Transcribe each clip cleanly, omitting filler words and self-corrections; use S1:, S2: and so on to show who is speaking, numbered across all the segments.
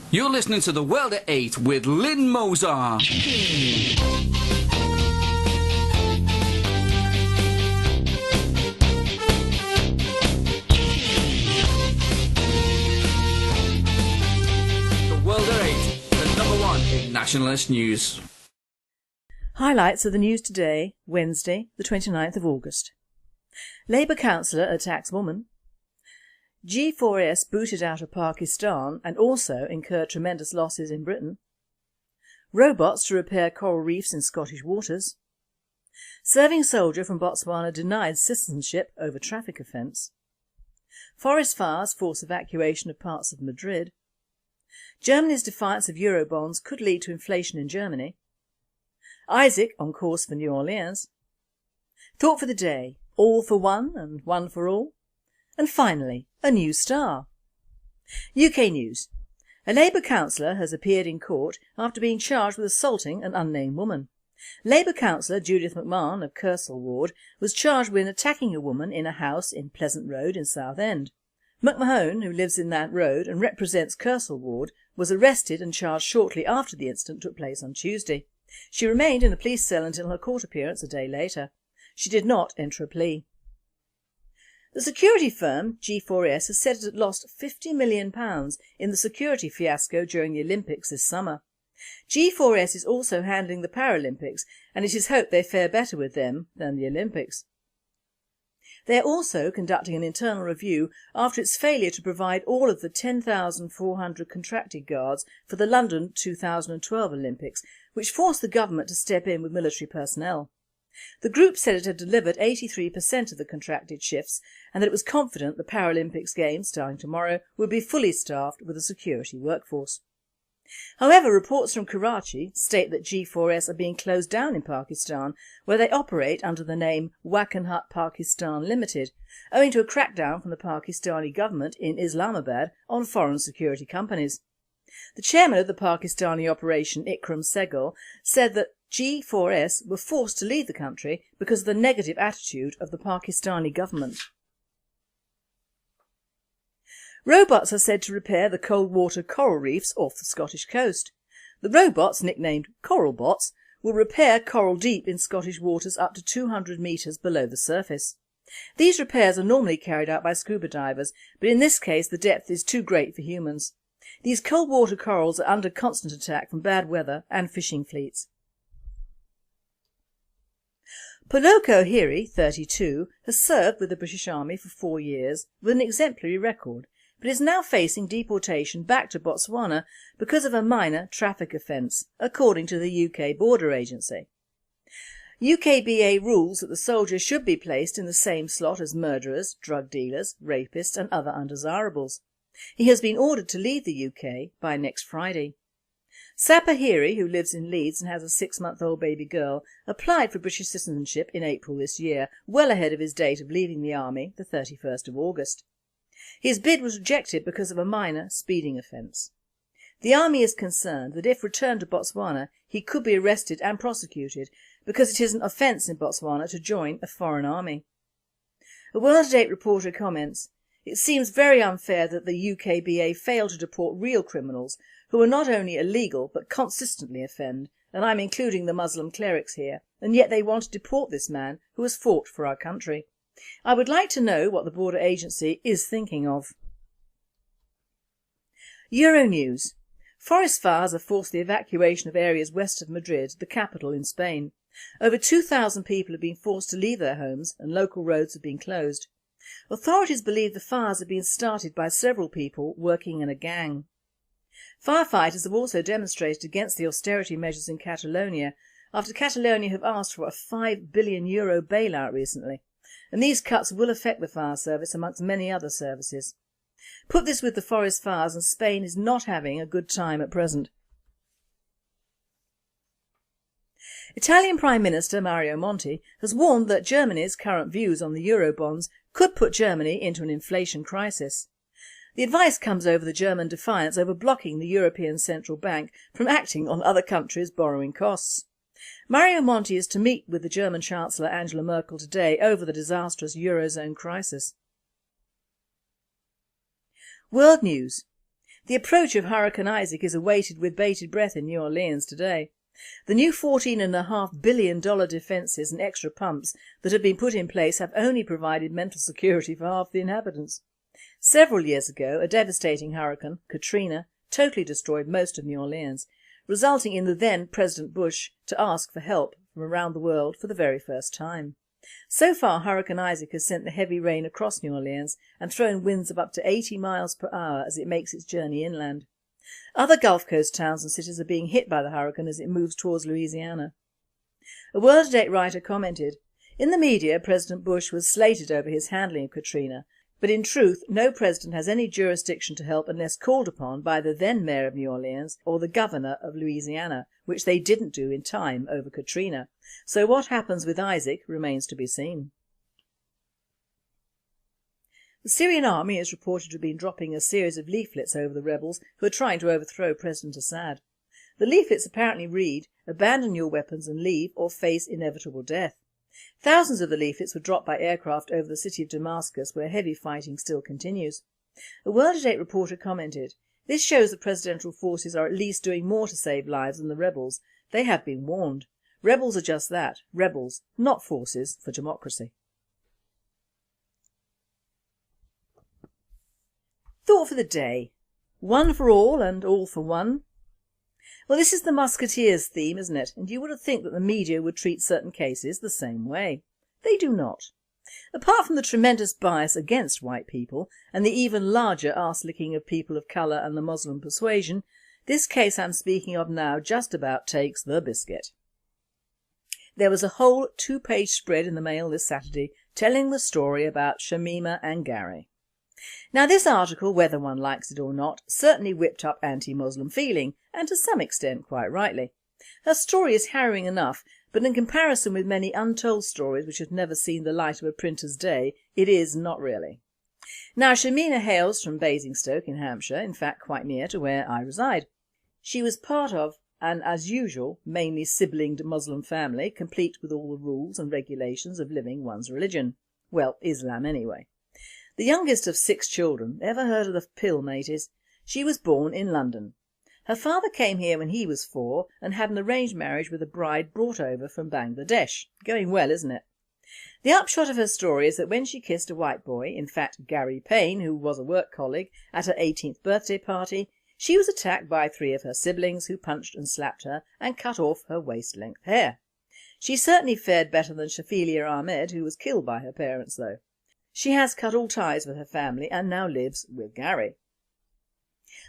S1: You're listening to The World at 8 with Lynne Mozart. The World at 8, the number one in nationalist news.
S2: Highlights of the news today, Wednesday, the 29th of August. Labour councillor attacks woman. G4S booted out of Pakistan and also incurred tremendous losses in Britain. Robots to repair coral reefs in Scottish waters. Serving soldier from Botswana denied citizenship over traffic offence. Forest fires force evacuation of parts of Madrid. Germany's defiance of Eurobonds could lead to inflation in Germany. Isaac on course for New Orleans. Thought for the day, all for one and one for all. And finally, a new star. UK news. A Labour councillor has appeared in court after being charged with assaulting an unnamed woman. Labour councillor Judith McMahon of Kersal Ward was charged with attacking a woman in a house in Pleasant Road in Southend. McMahon, who lives in that road and represents Kersal Ward, was arrested and charged shortly after the incident took place on Tuesday. She remained in a police cell until her court appearance a day later. She did not enter a plea. The security firm G4S has said it had lost £50 million in the security fiasco during the Olympics this summer. G4S is also handling the Paralympics and it is hoped they fare better with them than the Olympics. They are also conducting an internal review after its failure to provide all of the 10,400 contracted guards for the London 2012 Olympics, which forced the government to step in with military personnel. The group said it had delivered 83% of the contracted shifts and that it was confident the Paralympics Games, starting tomorrow, would be fully staffed with a security workforce. However, reports from Karachi state that G4S are being closed down in Pakistan, where they operate under the name Wakanhat Pakistan Limited, owing to a crackdown from the Pakistani government in Islamabad on foreign security companies. The chairman of the Pakistani operation, Ikram Sehgal, said that G4S were forced to leave the country because of the negative attitude of the Pakistani government. Robots are said to repair the cold water coral reefs off the Scottish coast. The robots, nicknamed Coral Bots, will repair coral deep in Scottish waters up to 200 metres below the surface. These repairs are normally carried out by scuba divers, but in this case the depth is too great for humans. These cold water corals are under constant attack from bad weather and fishing fleets. Poloko Hiri, 32, has served with the British Army for 4 years with an exemplary record, but is now facing deportation back to Botswana because of a minor traffic offence, according to the UK Border Agency. UKBA rules that the soldier should be placed in the same slot as murderers, drug dealers, rapists and other undesirables. He has been ordered to leave the UK by next Friday. Sapper Hiri, who lives in Leeds and has a 6-month-old baby girl, applied for British citizenship in April this year, well ahead of his date of leaving the army, the 31st of August. His bid was rejected because of a minor speeding offence. The army is concerned that if returned to Botswana he could be arrested and prosecuted because it is an offence in Botswana to join a foreign army. A World at 8 reporter comments, "It seems very unfair that the UKBA failed to deport real criminals who are not only illegal but consistently offend, and I'm including the Muslim clerics here, and yet they want to deport this man who has fought for our country. I would like to know what the border agency is thinking of." Euronews. Forest fires have forced the evacuation of areas west of Madrid, the capital in Spain. Over 2,000 people have been forced to leave their homes and local roads have been closed. Authorities believe the fires have been started by several people working in a gang. Firefighters have also demonstrated against the austerity measures in Catalonia after Catalonia have asked for a €5 billion bailout recently, and these cuts will affect the fire service amongst many other services. Put this with the forest fires and Spain is not having a good time at present. Italian Prime Minister Mario Monti has warned that Germany's current views on the Eurobonds could put Germany into an inflation crisis. The advice comes over the German defiance over blocking the European Central Bank from acting on other countries' borrowing costs. Mario Monti is to meet with the German Chancellor Angela Merkel today over the disastrous Eurozone crisis. World news. The approach of Hurricane Isaac is awaited with bated breath in New Orleans today. The new $14.5 billion defences and extra pumps that have been put in place have only provided mental security for half the inhabitants. Several years ago, a devastating hurricane, Katrina, totally destroyed most of New Orleans, resulting in the then President Bush to ask for help from around the world for the very first time. So far, Hurricane Isaac has sent the heavy rain across New Orleans and thrown winds of up to 80 miles per hour as it makes its journey inland. Other Gulf Coast towns and cities are being hit by the hurricane as it moves towards Louisiana. A World Today writer commented, "In the media, President Bush was slated over his handling of Katrina, but in truth no president has any jurisdiction to help unless called upon by the then mayor of New Orleans or the governor of Louisiana, which they didn't do in time over Katrina. So what happens with Isaac remains to be seen." The Syrian army is reported to have been dropping a series of leaflets over the rebels who are trying to overthrow President Assad. The leaflets apparently read, "Abandon your weapons and leave or face inevitable death." Thousands of the leaflets were dropped by aircraft over the city of Damascus, where heavy fighting still continues. A World Today reporter commented, "This shows the presidential forces are at least doing more to save lives than the rebels. They have been warned. Rebels are just that, rebels, not forces for democracy." Thought for the day. One for all and all for one. Well, this is the Musketeers theme, isn't it? And you would think that the media would treat certain cases the same way. They do not. Apart from the tremendous bias against white people and the even larger arse-licking of people of colour and the Muslim persuasion, this case I'm speaking of now just about takes the biscuit. There was a whole 2-page spread in the Mail this Saturday telling the story about Shamima and Gary. Now this article, whether one likes it or not, certainly whipped up anti-Muslim feeling, and to some extent quite rightly. Her story is harrowing enough, but in comparison with many untold stories which have never seen the light of a printer's day, it is not really. Now Shamima hails from Basingstoke in Hampshire, in fact quite near to where I reside. She was part of an, as usual, mainly siblinged Muslim family, complete with all the rules and regulations of living one's religion. Well, Islam anyway. The youngest of 6 children. Ever heard of the pill, mateys? She was born in London. Her father came here when he was 4 and had an arranged marriage with a bride brought over from Bangladesh. Going well, isn't it? The upshot of her story is that when she kissed a white boy, in fact Gary Payne, who was a work colleague, at her 18th birthday party, she was attacked by 3 of her siblings who punched and slapped her and cut off her waist-length hair. She certainly fared better than Shafilia Ahmed, who was killed by her parents though. She has cut all ties with her family and now lives with Gary.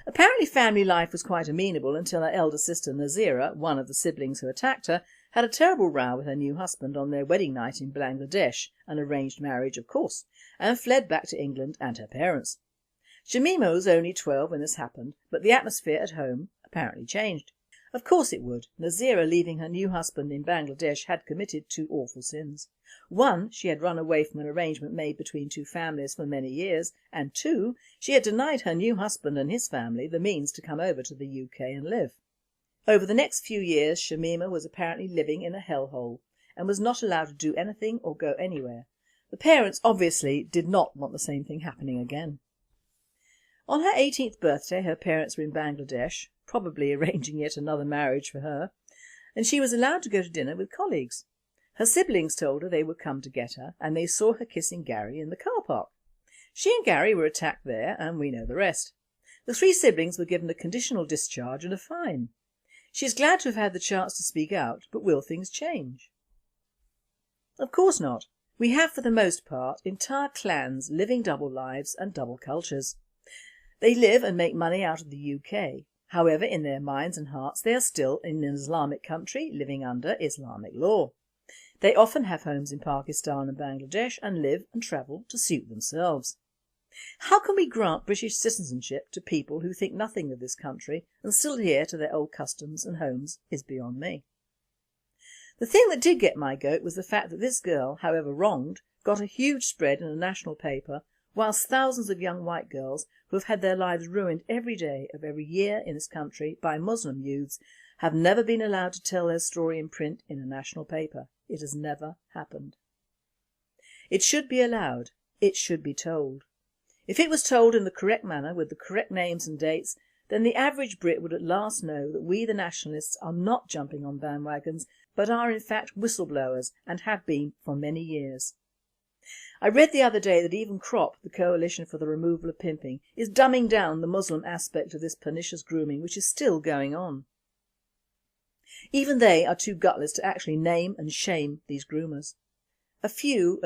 S2: Apparently family life was quite amenable until her elder sister Nazira, one of the siblings who attacked her, had a terrible row with her new husband on their wedding night in Bangladesh, an arranged marriage of course, and fled back to England and her parents. Shamima was only 12 when this happened, but the atmosphere at home apparently changed. Of course it would. Nazira, leaving her new husband in Bangladesh, had committed 2 awful sins. 1, she had run away from an arrangement made between 2 families for many years, and 2, she had denied her new husband and his family the means to come over to the UK and live. Over the next few years Shamima was apparently living in a hellhole and was not allowed to do anything or go anywhere. The parents obviously did not want the same thing happening again. On her 18th birthday her parents were in Bangladesh, probably arranging yet another marriage for her, and she was allowed to go to dinner with colleagues. Her siblings told her they would come to get her, and they saw her kissing Gary in the car park. She and Gary were attacked there, and we know the rest. The 3 siblings were given a conditional discharge and a fine. She is glad to have had the chance to speak out, but will things change? Of course not. We have for the most part entire clans living double lives and double cultures. They live and make money out of the UK. However, in their minds and hearts they are still in an Islamic country living under Islamic law. They often have homes in Pakistan and Bangladesh and live and travel to suit themselves. How can we grant British citizenship to people who think nothing of this country and still adhere to their old customs and homes is beyond me. The thing that did get my goat was the fact that this girl, however wronged, got a huge spread in a national paper, whilst thousands of young white girls who have had their lives ruined every day of every year in this country by Muslim youths have never been allowed to tell their story in print in a national paper. It has never happened. It should be allowed. It should be told. If it was told in the correct manner with the correct names and dates, then the average Brit would at last know that we the nationalists are not jumping on bandwagons but are in fact whistleblowers and have been for many years. I read the other day that even CROP, the Coalition for the Removal of Pimping, is dumbing down the Muslim aspect of this pernicious grooming which is still going on. Even they are too gutless to actually name and shame these groomers. A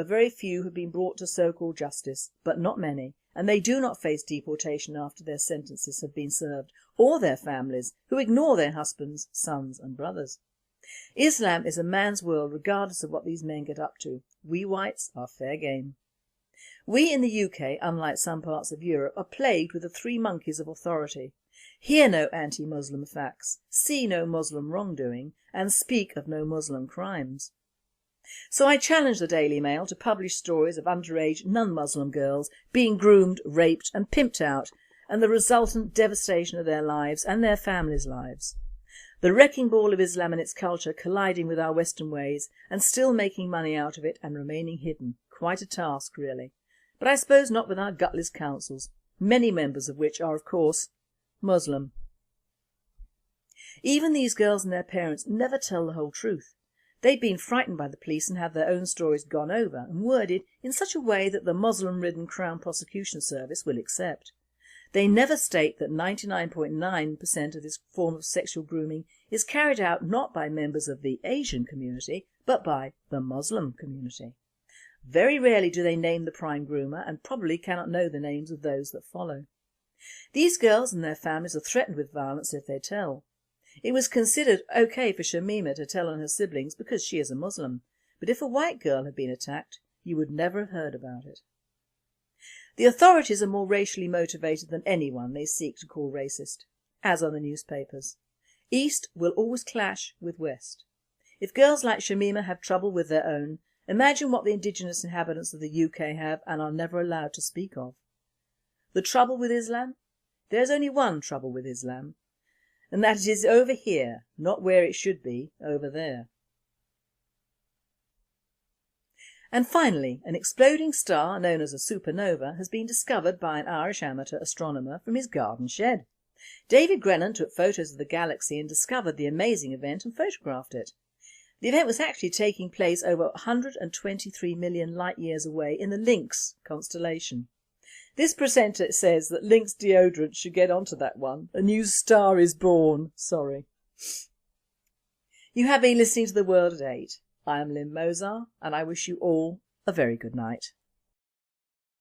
S2: very few have been brought to so-called justice, but not many, and they do not face deportation after their sentences have been served, or their families, who ignore their husbands, sons and brothers. Islam is a man's world regardless of what these men get up to. We whites are fair game. We in the UK, unlike some parts of Europe, are plagued with the three monkeys of authority. Hear no anti-Muslim facts, see no Muslim wrongdoing, and speak of no Muslim crimes. So I challenge the Daily Mail to publish stories of underage non-Muslim girls being groomed, raped and pimped out, and the resultant devastation of their lives and their families' lives. The wrecking ball of Islam and its culture colliding with our Western ways and still making money out of it and remaining hidden. Quite a task really. But I suppose not with our gutless councils, many members of which are of course Muslim. Even these girls and their parents never tell the whole truth. They've been frightened by the police and have their own stories gone over and worded in such a way that the Muslim-ridden Crown Prosecution Service will accept. They never state that 99.9% of this form of sexual grooming is carried out not by members of the Asian community but by the Muslim community. Very rarely do they name the prime groomer and probably cannot know the names of those that follow. These girls and their families are threatened with violence if they tell. It was considered okay for Shamima to tell on her siblings because she is a Muslim, but if a white girl had been attacked, you would never have heard about it. The authorities are more racially motivated than anyone they seek to call racist, as are the newspapers. East will always clash with West. If girls like Shamima have trouble with their own, imagine what the indigenous inhabitants of the UK have and are never allowed to speak of. The trouble with Islam? There is only one trouble with Islam, and that it is over here, not where it should be, over there. And finally, an exploding star known as a supernova has been discovered by an Irish amateur astronomer from his garden shed. David Grennan took photos of the galaxy and discovered the amazing event and photographed it. The event was actually taking place over 123 million light years away in the Lynx constellation. This presenter says that Lynx deodorant should get onto that one. A new star is born. Sorry. You have been listening to The World at 8. I am Lynne and I wish you all a very good night.